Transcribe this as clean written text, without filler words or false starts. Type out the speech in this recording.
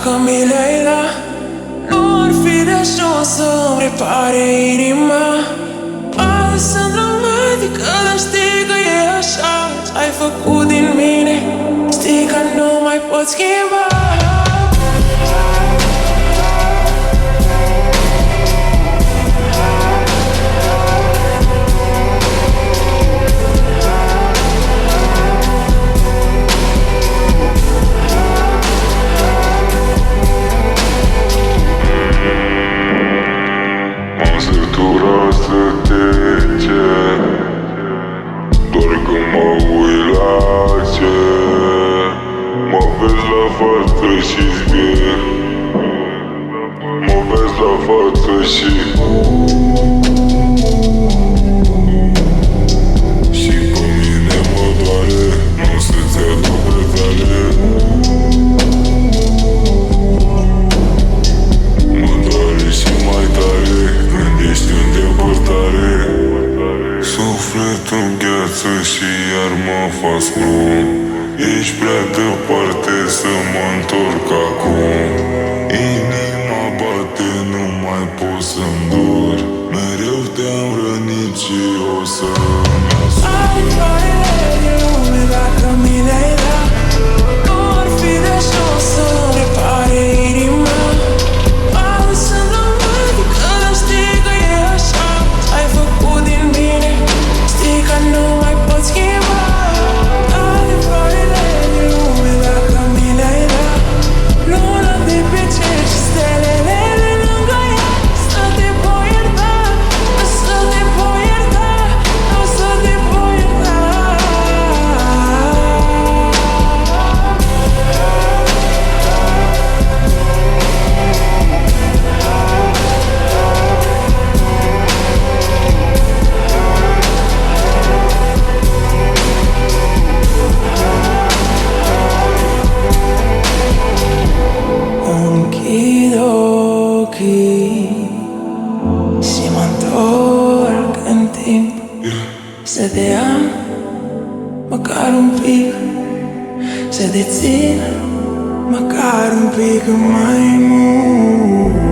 Dacă mi le-ai da, nu ar fi de ajuns să-mi repare inima. Poate sunt dramatică, dar știi că e așa. Ce-ai făcut din mine, știi că nu mai pot schimba. M-am săturat să te cer, doar când mă uit la ce mă vezi la față și-ți vin. Mă vezi la față și pe mine mă doare, nu să-ți aduc pe tale. Mă doare și mai tare când ești în depărtare. Sufletul îngheață și iar mă fac scrum. Ești prea departe să mă întorc acum. Inima bate, nu mai pot să-mi dur. Mereu te-am rănit și o să-mi asum. Ai soarele din lume dacă mi le-ai da, nu ar fi de ajuns să-mi repare inima. Poate sunt dramatică, dar știi că e așa. Ce-ai făcut din mine, știi că nu mai pot schimba. Ai soarele din lume dacă mi le-ai da, luna de pe cer și stelele de lângă ea. Să te pot ierta, să te pot ierta, să te pot ierta. Închid ochii și mă întorc în timp, să te am măcar un pic, să te țin măcar un pic mai mult.